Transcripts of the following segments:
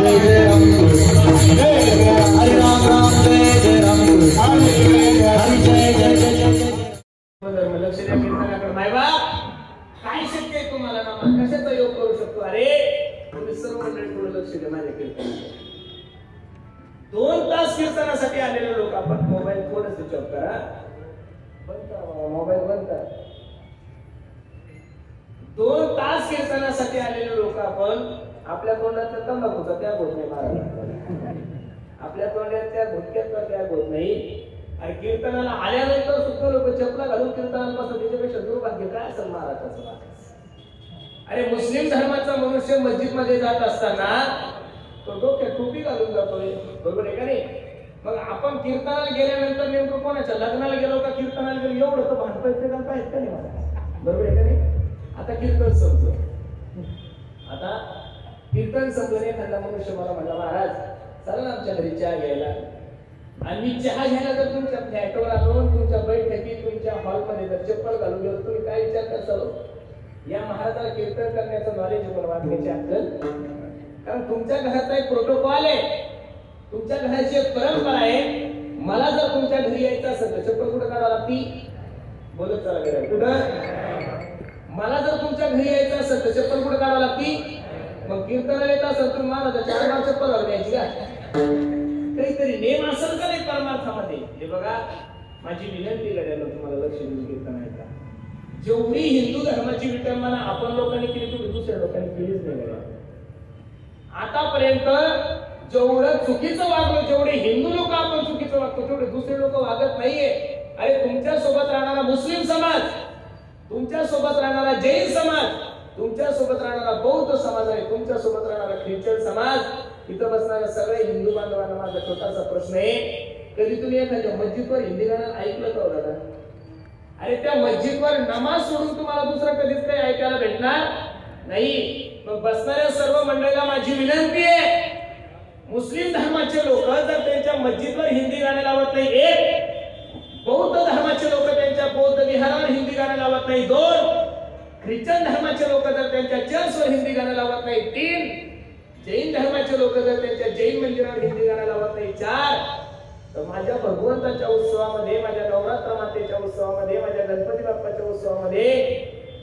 जय राम हरे राम राम जय राम हरे जय जय जय लक्ष द्या कीर्तनाकडे. मायबाप काय शक्य आहे तुम्हाला ना कशाचा योग करू शकतो? अरे तुम्ही सर्व मंडळी थोडं लक्ष द्या माझ्या कीर्तनाकडे. 2 तास कीर्तनासाठी आलेले लोक आपण मोबाईल थोडं स्विच ऑफ करा, बंद करा मोबाईल बंद करा. 2 तास कीर्तनासाठी आलेले लोक आपण आपल्या तोंडात तंबाखूचा त्याग होत नाही महाराज, आपल्या तोंडात त्या गुटख्याचा त्याग होत नाही. आणि कीर्तनाला आल्यानंतर सुद्धा लोक चपला घालून कीर्तनाला बसतात. त्याच्यापेक्षा दुर्भाग्य काय असेल महाराजाचं? अरे मुस्लिम धर्माचा मनुष्य मस्जिद मध्ये जात असताना तो डोक्यात टोपी घालून जातोय, बरोबर आहे का नाही? मग आपण कीर्तनाला गेल्यानंतर नेमकं कोणाच्या लग्नाला गेलो का कीर्तनाला गेलो एवढं तर भांडपायचं घालता आहेत का नाही मला, बरोबर आहे का नाही? आता कीर्तन संपलं, आता कीर्तन संपलं. एखादा मनुष्य मला म्हणला महाराज चला ना आमच्या घरी चहा घ्यायला. आणि मी चहा घ्यायला जर तुमच्या फ्लॅटवर आलो, तुमच्या बैठकीत तुमच्या हॉलमध्ये जर चप्पल घालून गेलो, तुम्ही काय विचार करताल? या महाराजाला कीर्तन करण्याचं नॉलेज पण वाटण्याची अक्कल. कारण तुमच्या घराचा एक प्रोटोकॉल आहे, तुमच्या घराची एक परंपरा आहे. मला जर तुमच्या घरी यायचं असेल तर चप्पल कुठं काढावं लागती? बोलत चला घरी कुठं? मला जर तुमच्या घरी यायचं असेल तर चप्पल कुठं काढावं लागती? मग कीर्तनाला येत असेल तर महाराजाच्या अंगावर चप्पल घालून यायची का? काहीतरी नेम असेल का नाही परमार्थामध्ये? हे बघा माझी विनंती करायला तुम्हाला लक्ष देऊन कीर्तन ऐका. जेवढी हिंदू धर्माची विटंबना आपण लोकांनी केली तेवढी दुसऱ्या लोकांनी केलीच नाही. आतापर्यंत जेवढं चुकीचं वागलो, जेवढे हिंदू लोक आपण चुकीचं वागतो तेवढे दुसरे लोक वागत नाहीये. अरे तुमच्या सोबत राहणारा मुस्लिम समाज, तुमच्या सोबत राहणारा जैन समाज, तुमच्या सोबत राहणारा बौद्ध समाज आहे, तुमच्या सोबत राहणारा ख्रिश्चन समाज, इथं बसणाऱ्या सगळे हिंदू बांधवांना माझा छोटासा प्रश्न आहे. कधी तुम्ही एखाद्या मस्जिदवर हिंदी गाणं ऐकलं का दादा? अरे त्या मस्जिदवर नमाज सोडून तुम्हाला दुसरं कधीच काही ऐकायला भेटणार नाही. मग बसणाऱ्या सर्व मंडळीला माझी विनंती आहे, मुस्लिम धर्माचे लोक जर त्यांच्या मस्जिदवर हिंदी गाणे लावत नाही, 1 बौद्ध धर्माचे लोक त्यांच्या बौद्ध विहारावर हिंदी गाणे लावत नाही, 2 ख्रिश्चन धर्माचे लोक जर त्यांच्या चर्चवर हिंदी गाणं लावत नाही, 3 जैन धर्माचे लोक जर त्यांच्या जैन मंदिरावर हिंदी गाणं लावत नाही, 4 तर माझ्या भगवंताच्या उत्सवामध्ये, माझ्या नवरात्र मातेच्या उत्सवामध्ये, माझ्या गणपती बाप्पाच्या उत्सवामध्ये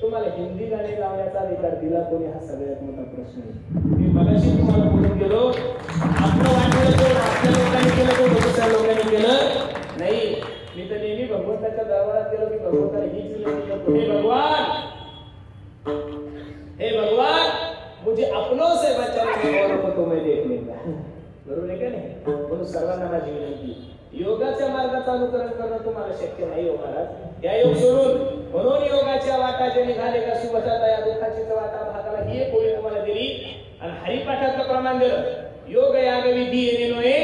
तुम्हाला हिंदी गाणे लावण्याचा अधिकार दिला कोणी? हा सगळ्यात मोठा प्रश्न आहे. मी मगाशी तुम्हाला बोलून गेलो, आपलं वाटलं तो आपल्या लोकांनी केलं तो दुसऱ्या लोकांनी केलं नाही. मी तर नेहमी भगवंताच्या दरबारात गेलो की भगवंताला हीच विनंती करतो, हे भगवान, हे भगवान मुझे अपनों से बचाओ औरों को तो मैं देख लूंगा. बरोबर आहे का नाही? म्हणून सर्वांना माझी विनंती, योगाच्या मार्गाचं अनुकरण करणं तुम्हाला शक्य नाही हो महाराज, या योग सोडून. म्हणून योगाच्या वाटा जे निघाले का सुबसाता या दुःखाची वाटा भागाला ही एक ओळी तुम्हाला दिली आणि हरिपाठाचं प्रमाण दिलं. योग याग विधी येणे नोये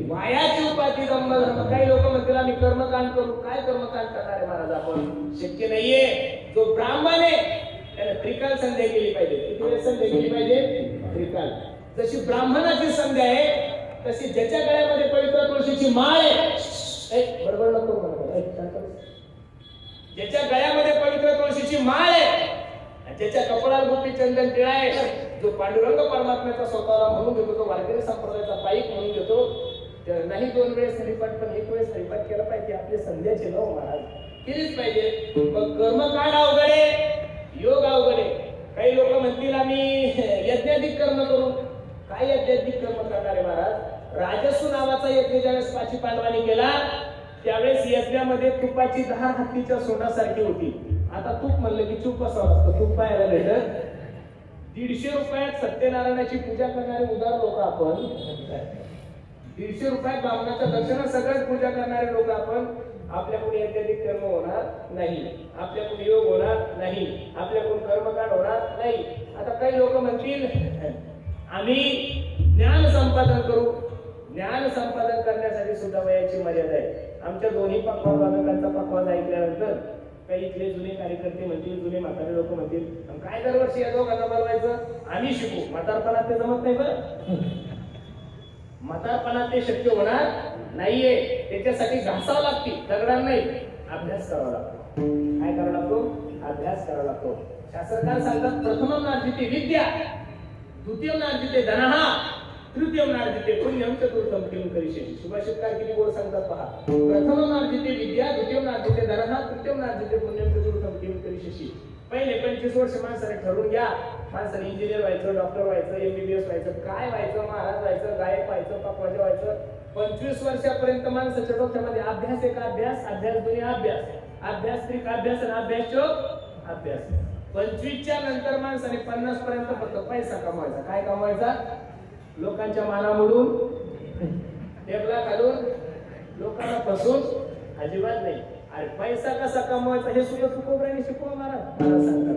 वायाची उपाधी जन्म धर्म. काही लोक म्हणतील आम्ही कर्मकांड करू. काय कर्मकांड करणार आहे महाराज आपण? शक्य नाहीये. जो ब्राह्मण आहे त्याने त्रिकाल संध्या केली पाहिजे. किती वेळेस संध्या केली पाहिजे? त्रिकाल. जशी ब्राह्मणाची संध्या आहे तशी ज्याच्या गळ्यामध्ये पवित्र तुळशीची माळ आहे, बरोबर नको म्हणा, ज्याच्या गळ्यामध्ये पवित्र तुळशीची माळ आहे, ज्याच्या कपडावर गोपी चंदन टिळा आहे, जो पांडुरंग परमात्म्याचा स्वतःला म्हणून घेतो, तो वारकरी संप्रदायाचा पाईक म्हणून घेतो, नाही 2 वेळेस हरिपाठ पण 1 वेळेस हरिपाठ केला पाहिजे. आपले संध्याचे नाव महाराज केलीच पाहिजे. मग कर्मकांड अवघड आहे, योग अवघड आहे. काही लोक म्हणतील आम्ही यज्ञाधिक कर्म करू. काय यज्ञाधिक कर्म करणार आहे महाराज? राजसू नावाचा यज्ञ ज्यावेळेस पाची पांडवांनी केला त्यावेळेस यज्ञामध्ये तुपाची धार हत्तीच्या सोंडासारखी होती. आता तूप म्हणलं की चूप असावं लागतं, तूप पाहायला भेटत. 150 रुपयात सत्यनारायणाची पूजा करणारे उदार लोक आपण, 150 रुपयात ब्राह्मणाच्या दर्शनात सगळ्यात पूजा करणारे लोक आपण. आपल्याकडून यज्ञाधिक कर्म होणार नाही, आपल्याकडून योग होणार नाही, आपल्याकडून कर्मकांड होणार नाही. आता काही लोक म्हणतील आम्ही ज्ञान संपादन करू. ज्ञान संपादन करण्यासाठी सुद्धा वयाची मर्यादा आहे. आमच्या दोन्ही पक्वाद वादकांचा पक्वाद ऐकल्यानंतर काही इथले जुने कार्यकर्ते म्हणतील, जुने म्हातारे लोक म्हणतील काय दरवर्षी या दोघांना बोलवायचं? आम्ही शिकू. म्हातारपणात ते जमत नाही. बरं, म्हातारपणात ते शक्य होणार नाहीये. त्याच्यासाठी घासावं लागते, दगडांना नाही, अभ्यास करावा लागतो. काय करावा लागतो? अभ्यास करावा लागतो. शास्त्रकार सांगतात प्रथमं नार्जिते विद्या, द्वितीयं नार्जिते धनः, तृतीयम नार्जिते पुण्यम चतुर्थम किम करिष्यसि. सुभाषितकार किती गोड सांगतात पहा. प्रथमम नार्जिते विद्या, द्वितीयम नार्जिते धनः, तृतीयम नार्जिते पुण्यम चतुर्थम किम करिष्यसि. पहिले 25 वर्ष माणसाने ठरवून घ्या. माणसाने इंजिनियर व्हायचं, डॉक्टर व्हायचं, MBBS व्हायचं, काय व्हायचं, महाराज व्हायचं, गायक व्हायचं, पकवाजा व्हायचं. 25 वर्षापर्यंत माणसाच्या डोक्यामध्ये अभ्यास एक अभ्यास, अभ्यास दोन्ही अभ्यास, अभ्यास त्रिक अभ्यास आणि अभ्यास चोक अभ्यास. 25च्या नंतर माणसाने 50 पर्यंत फक्त पैसा कमवायचा. काय कमवायचा? लोकांच्या मानामोडून, टेबला घालून, लोकांना फसवून अजिबात नाही. अरे पैसा कसा कमवायचा हे सुद्धा तुकोबराने शिकवा महाराज. मला सांगतात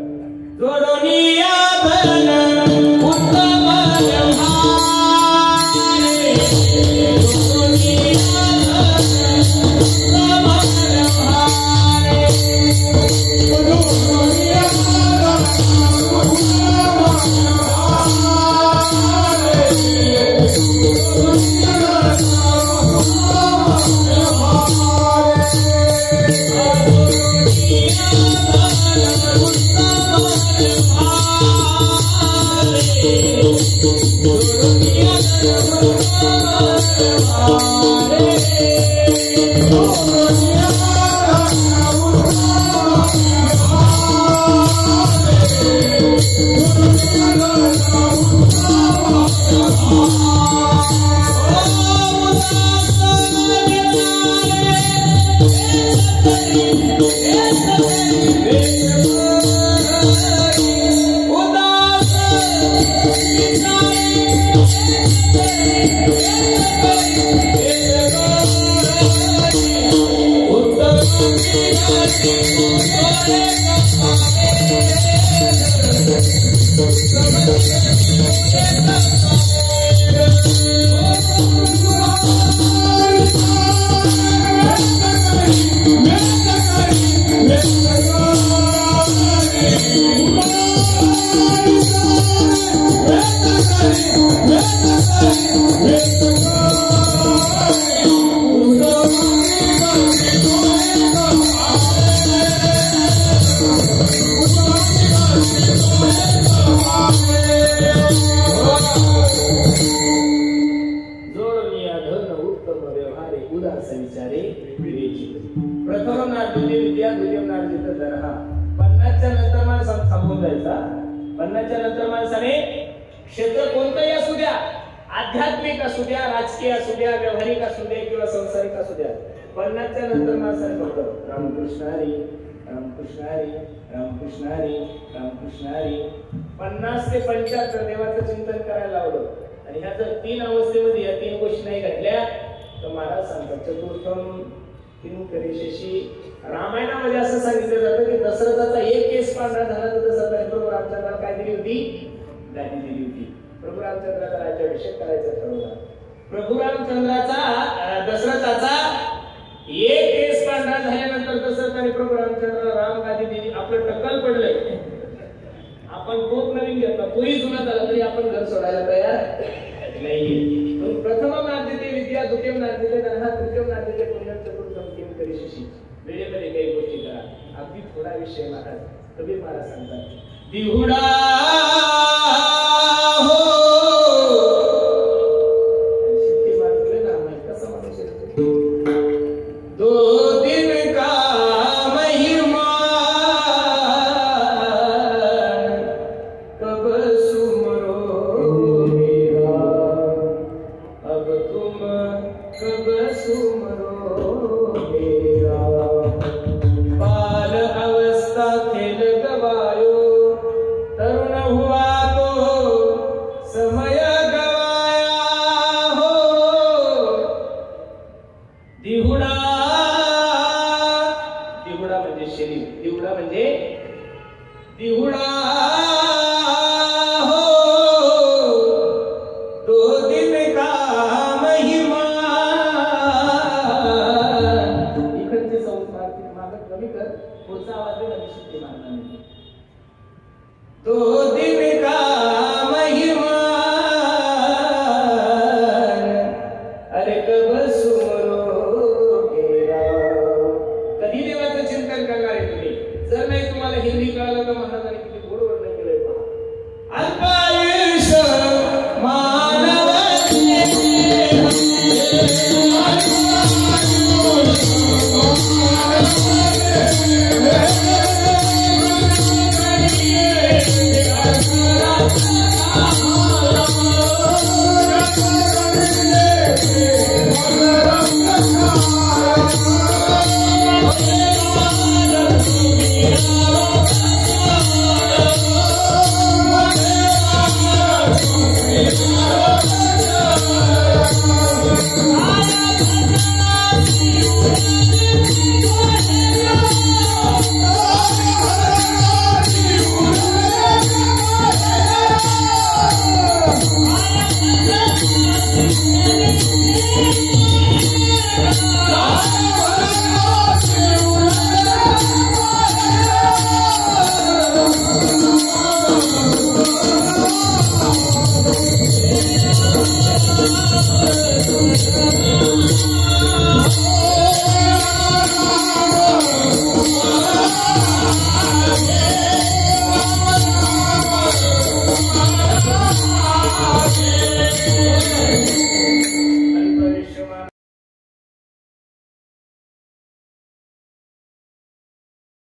जोडोनिया धन उत्तम व्यवहारे, जोडोनिया धन उत्तम व्यवहारे, जोडोनिया क्षेत्र कोणतंही असू द्या, आध्यात्मिक असू द्या, राजकीय असू द्या, व्यवहारिक असू द्या किंवा संसारिक असू द्या, 50च्या नंतर माणसाने फक्त रामकृष्ण हरी, रामकृष्ण हरी, रामकृष्ण हरी, रामकृष्ण हरी 50 ते 75 देवाचं चिंतन करायला लावलं. आणि ह्या जर 3 अवस्थेमध्ये या 3 गोष्टी नाही घडल्या तर महाराज सांगतात चतुर्थम किम करिष्यसि. रामायणामध्ये असं सांगितलं जातं की दशरथाचा एक केस पांढरा झाला तर दशरथाने प्रभू रामचंद्राला काय दिली होती? गादी दिली होती. प्रभू रामचंद्राचा राज्याभिषेक करायचा ठरवला. प्रभू रामचंद्राचा दशरथाचा एक केस पांढरा झाल्यानंतर दशरथाने प्रभू रामचंद्राला राम गादी दिली. आपलं टक्कल पडलंय. आपण खूप नवीन घेतला, तोही जुना झाला तरी आपण घर सोडायला तयार नाही. प्रथम नार्जिते विद्या, द्वितीय नार्जिते धनः, तृतीय नार्जिते पुण्यम चतुर्थम किम करिष्यसि. वेळेमध्ये काही गोष्टी करा. अगदी थोडा विषय महाराज कबीर महाराज सांगतात दिहुडा हो शिट्टी मारतोय ना माहिती कसं म्हणू शकतो. 2 दिन का महिमा कब सुमरो मेरा, अब तुम कब सुमरो मेरा. बाल अवस्था खेल गवायो, तरुण हुआ तो समय गवाया हो. दिहुडा, दिहुडा म्हणजे शरीर, दिहुडा म्हणजे दिहुडा हो 2 दिन का महिमा. इकडचे संस्कार मागत कमी कर, पुढचा आवाज म्हणजे शिट्टी मारणार नाही. 2 दिन का महिमा अरे कब सुमरो मेरा. कधी देवाचं चिंतन करणार आहे तुम्ही? जर नाही तुम्हाला हिंदी कळलं तर महाराजांनी किती गोड वर्णन केलंय पहा. अल्पायुष्य मानव Thank you.